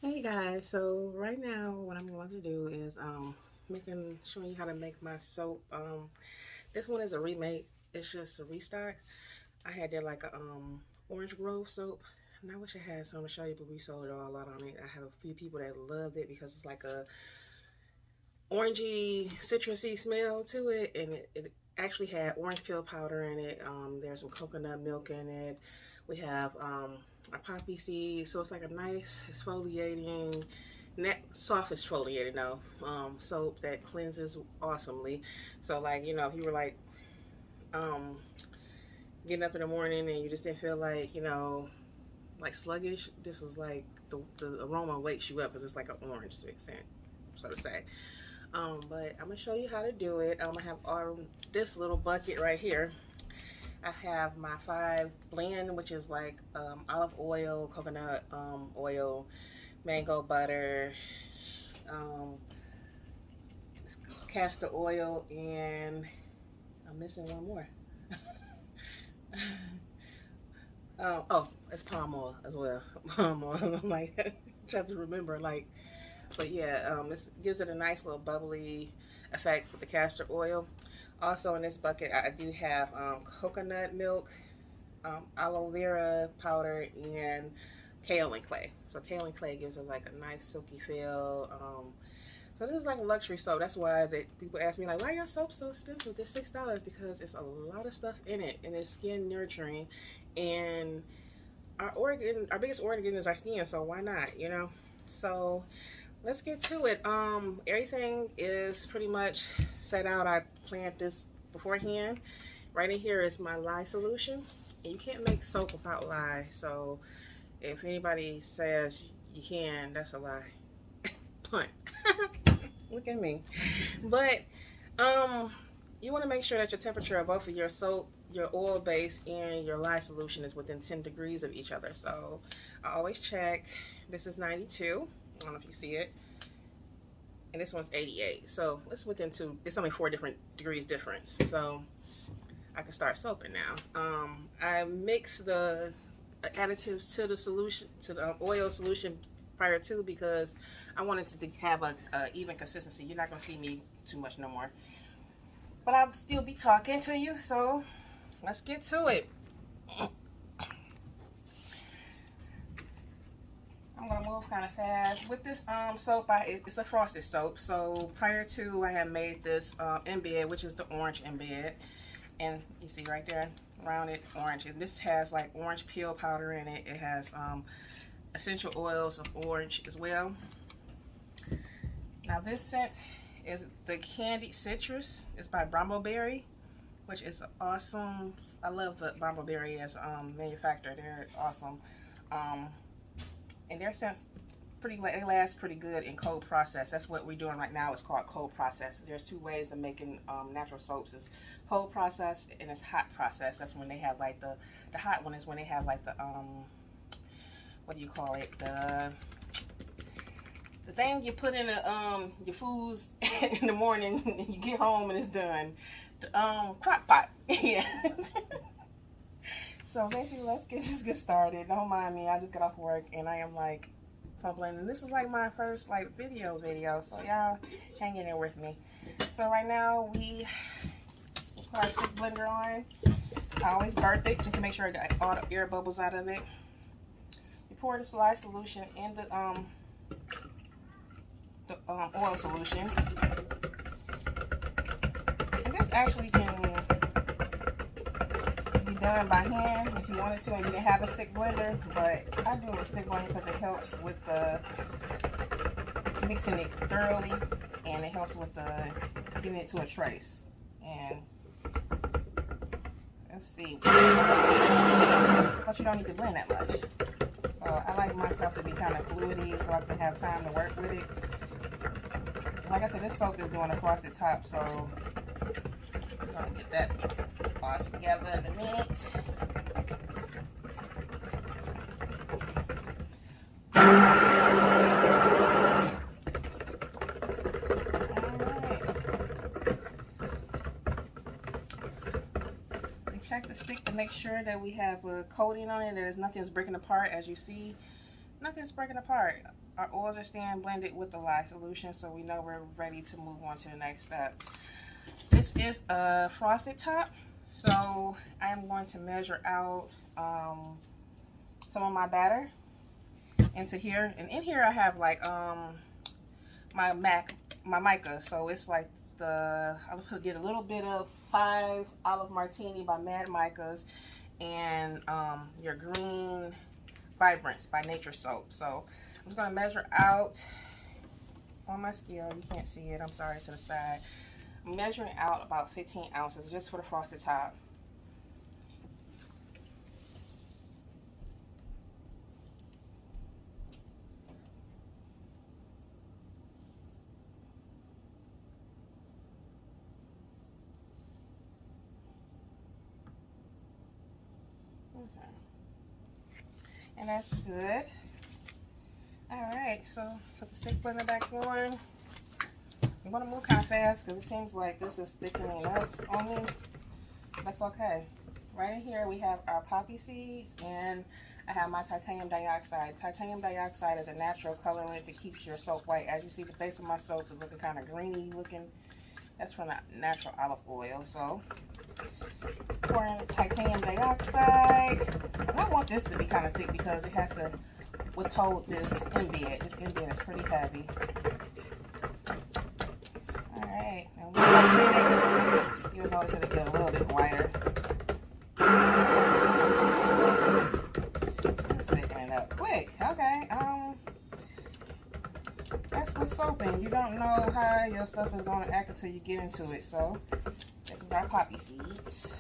Hey guys, so right now what I'm going to do is showing you how to make my soap. This one is a remake. It's just a restock. I had did like a Orange Grove soap, and I wish I had some to show you, but we sold it all out on it. I have a few people that loved it because it's like a orangey, citrusy smell to it, and it actually had orange peel powder in it. There's some coconut milk in it. We have a poppy seed, so it's like a nice exfoliating, soft exfoliating though, soap that cleanses awesomely. So like if you were like um, getting up in the morning and you just didn't feel like like sluggish, this was like the aroma wakes you up because it's like an orange scent, so to say. But I'm gonna show you how to do it. I have this little bucket right here. I have my 5 blend, which is like olive oil, coconut oil, mango butter, um, castor oil, and I'm missing one more. Oh, it's palm oil as well. Palm oil. I'm like, trying to remember, like, but yeah, it gives it a nice little bubbly effect with the castor oil. Also in this bucket, I do have coconut milk, aloe vera powder, and kaolin clay. So kaolin clay gives it like a nice silky feel. So this is like a luxury soap. That's why people ask me like, why are your soap so expensive? They're $6 because it's a lot of stuff in it, and it's skin nurturing. And our biggest organ is our skin, so why not? So let's get to it. Everything is pretty much set out. I planned this beforehand. Right in here is my lye solution. And you can't make soap without lye. So if anybody says you can, that's a lie. Punt. Look at me. But um, you want to make sure that your temperature of both of your soap, your oil base, and your lye solution is within 10 degrees of each other. So I always check. This is 92. I don't know if you see it. And this one's 88. So it's within it's only 4 degrees difference. So I can start soaping now. I mix the additives to the solution, to the oil solution prior to, because I wanted to have a even consistency. You're not gonna see me too much no more, but I'll still be talking to you. So let's get to it. I'm gonna move kind of fast with this soap. It's a frosted soap. So prior to, I had made this embed, which is the orange embed, and you see right there, rounded orange. And this has like orange peel powder in it. It has essential oils of orange as well. Now this scent is the Candied Citrus. It's by Brambleberry, which is awesome. I love the Brambleberry as manufacturer. They're awesome. And their scents they last pretty good in cold process. That's what we're doing right now. It's called cold process. There's 2 ways of making natural soaps. It's cold process and it's hot process. That's when they have like the hot one is when they have like the what do you call it, the thing you put in your foods in the morning and you get home and it's done, the crock pot. Yeah. So basically, let's just get started. Don't mind me. I just got off work and I am like tumbling. And this is like my first like video. So y'all hang in there with me. So right now we put our stick blender on. I always burp it just to make sure I got all the air bubbles out of it. You pour this lye solution in the oil solution. And this actually can done by hand if you wanted to and you didn't have a stick blender, but I do a stick blender because it helps with the mixing it thoroughly, and it helps with the getting it to a trace. And let's see, but you don't need to blend that much. So I like myself to be kind of fluidy so I can have time to work with it. Like I said, this soap is doing a frosted top, so I'm gonna get that all together in a minute. Check the stick to make sure that we have a coating on it. There's nothing that's breaking apart. As you see, nothing's breaking apart. Our oils are staying blended with the lye solution, so we know we're ready to move on to the next step. This is a frosted top, so I am going to measure out some of my batter into here, and in here I have like my mica, so it's like I'll get a little bit of 5 Olive Martini by Mad Micas and your green Vibrance by Nature Soap. So I'm just going to measure out on my scale. You can't see it, I'm sorry, to the side. I'm measuring out about 15 ounces just for the frosted top. Okay. And that's good. Alright, so put the stick blender back on. I'm going to move kind of fast because it seems like this is thickening up on me. That's okay. Right in here we have our poppy seeds, and I have my titanium dioxide. Titanium dioxide is a natural colorant that keeps your soap white. As you see, the base of my soap is looking kind of greeny looking. That's from the natural olive oil. So pour in the titanium dioxide. And I want this to be kind of thick because it has to withhold this embed. This embed is pretty heavy. Alright, and once I get it, you'll notice it'll get a little bit wider. It's thickening up quick. Okay, that's with soaping. You don't know how your stuff is going to act until you get into it. So this is our poppy seeds.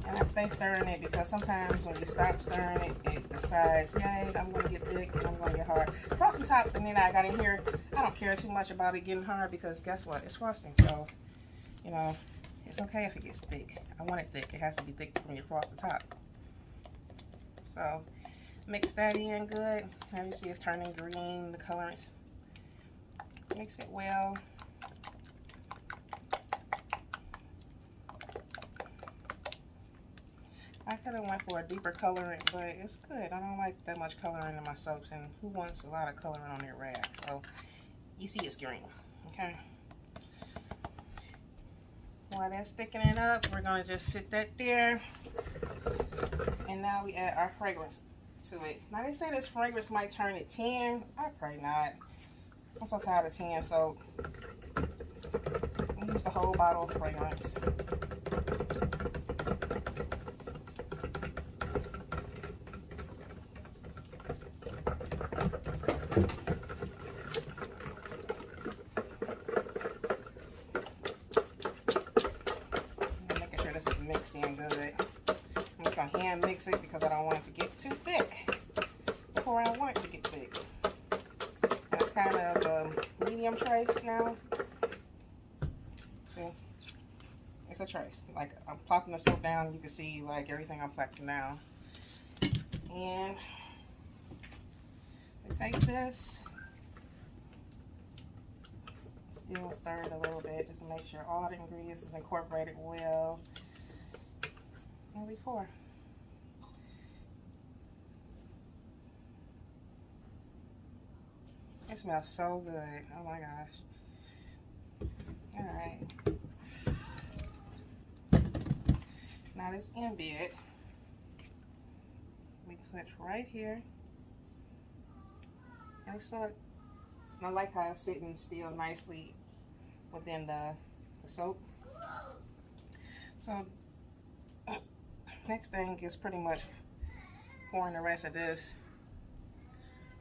And I stay stirring it because sometimes when you stop stirring it, it decides, yay, I'm going to get thick and I'm going to get hard. Frosting top, and then I got in here, I don't care too much about it getting hard because guess what? It's frosting. So, you know, it's okay if it gets thick. I want it thick. It has to be thick from your frosted top. So, mix that in good. Now you see it's turning green, the colorants. Mix it well. I could have went for a deeper colorant, but it's good. I don't like that much coloring in my soaps, and who wants a lot of coloring on their rag? So, you see it's green, okay? While that's thickening up, we're going to just sit that there. And now we add our fragrance to it. Now they say this fragrance might turn it 10. I pray not. I'm so tired of 10, so I use the whole bottle of fragrance. I'm making sure this is mixed in good. I'm just going to hand mix it because I don't want it to get too thick before I want it to get thick. And it's kind of a medium trace now. See? It's a trace. Like I'm plopping the soap down, you can see like everything I'm plopping down. And we take this, still stir it a little bit just to make sure all the ingredients is incorporated well. And we pour. It smells so good. Oh my gosh. Alright. Now this embed we put right here. And so I like how it's sitting still nicely within the soap. So next thing is pretty much pouring the rest of this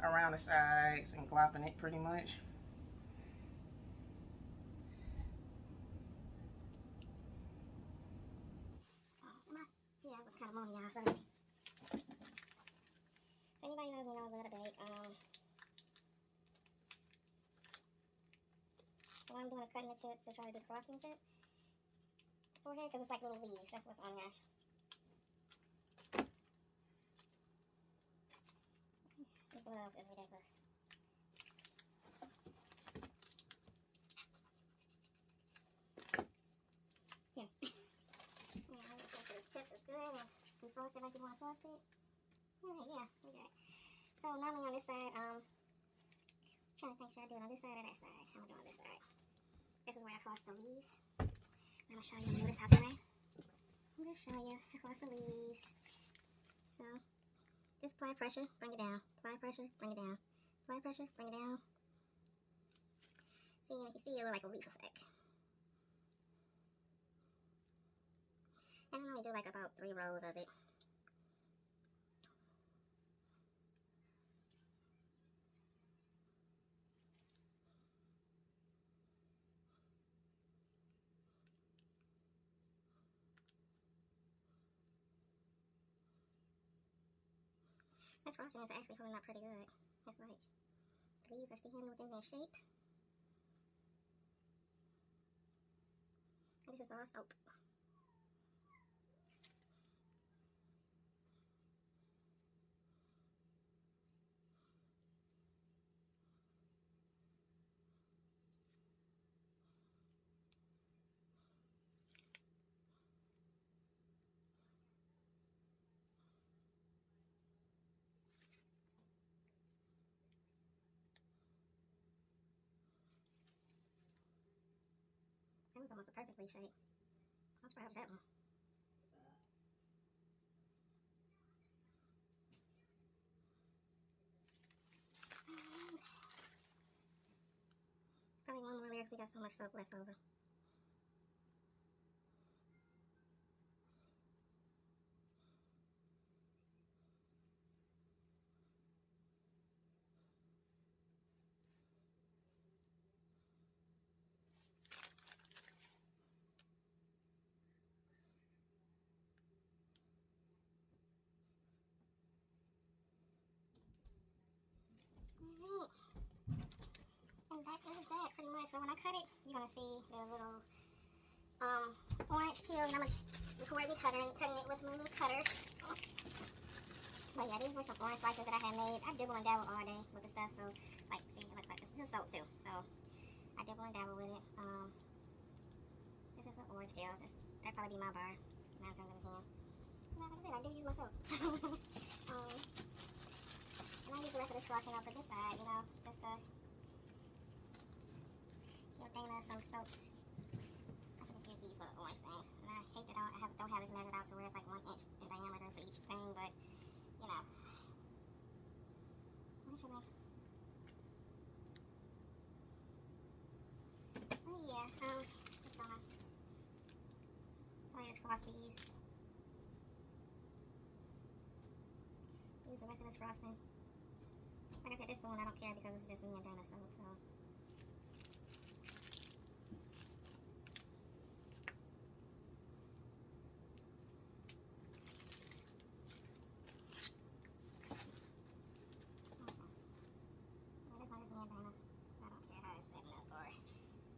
around the sides and glopping it pretty much. Yeah, it was kind of moany, y'all. So anybody knows me knows I love to bake. So what I'm doing is cutting the tip to try to do the frosting tip for here because it's like little leaves. That's what's on there. These gloves is ridiculous. Yeah. Yeah, I'll just go to this You frost it like you want to frost it. Alright, yeah, okay. So normally on this side, I'm trying to think, should I do it on this side or that side? I'm gonna do it on this side. This is where I frost the leaves. I'm gonna show you this out the way. I'm gonna show you how to frost the leaves. So just apply pressure, bring it down. Apply pressure, bring it down. Apply pressure, bring it down. See, and if you see, it look like a leaf effect. I can only do like about 3 rows of it. This frosting is actually holding up pretty good. It's like the leaves are staying within their shape. And this is all soap. That was almost a perfect leaf shape. I was proud of that one. Probably one more layer because we got so much soap left over. Alright. And that is that pretty much. So when I cut it, you're gonna see the little orange peel, and I'm gonna record me cutting it with my little cutter. But yeah, these were some orange slices that I had made. I dibble and dabble all day with the stuff, so like, see, it looks like this is soap too. So I dibble and dabble with it. This is an orange peel. That'd probably be my bar. 9 times out of 10. Like I said, I do use my soap. And I use the rest of this frosting up for this side, you know, just to give Dana some soaps. I think here's these little orange things. And I hate that I don't have this measured out to where it's like 1 inch in diameter for each thing, but you know. Actually. Oh yeah, just gonna probably just frost these. Use the rest of this frosting. Like I said, this one I don't care because it's just me and Dana soap, so.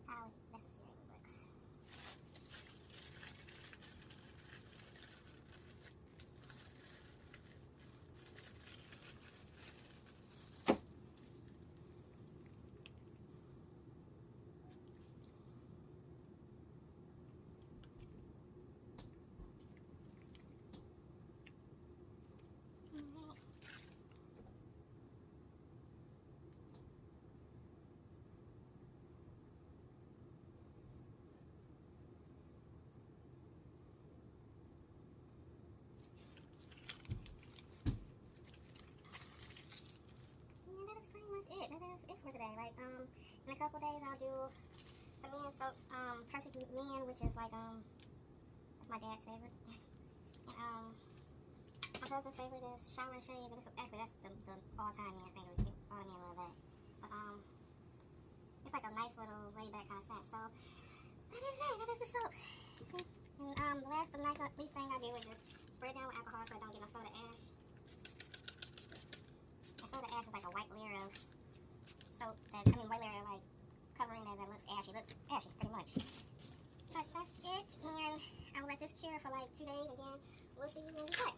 How necessary it looks. That is it for today. Like, in a couple days I'll do some men soaps, Perfect Men, which is like, that's my dad's favorite. And, my husband's favorite is Shower and Shave, and actually that's the all-time man favorite too. All the men love that. But, it's like a nice little laid-back kind of scent. So, that is it. That is the soaps. And, the last but not least thing I do is just spray it down with alcohol so I don't get no soda ash. And soda ash is like a white layer of soap white layer like covering that looks ashy. Looks ashy, pretty much. But that's it, and I will let this cure for like 2 days, and then we'll see you when we back.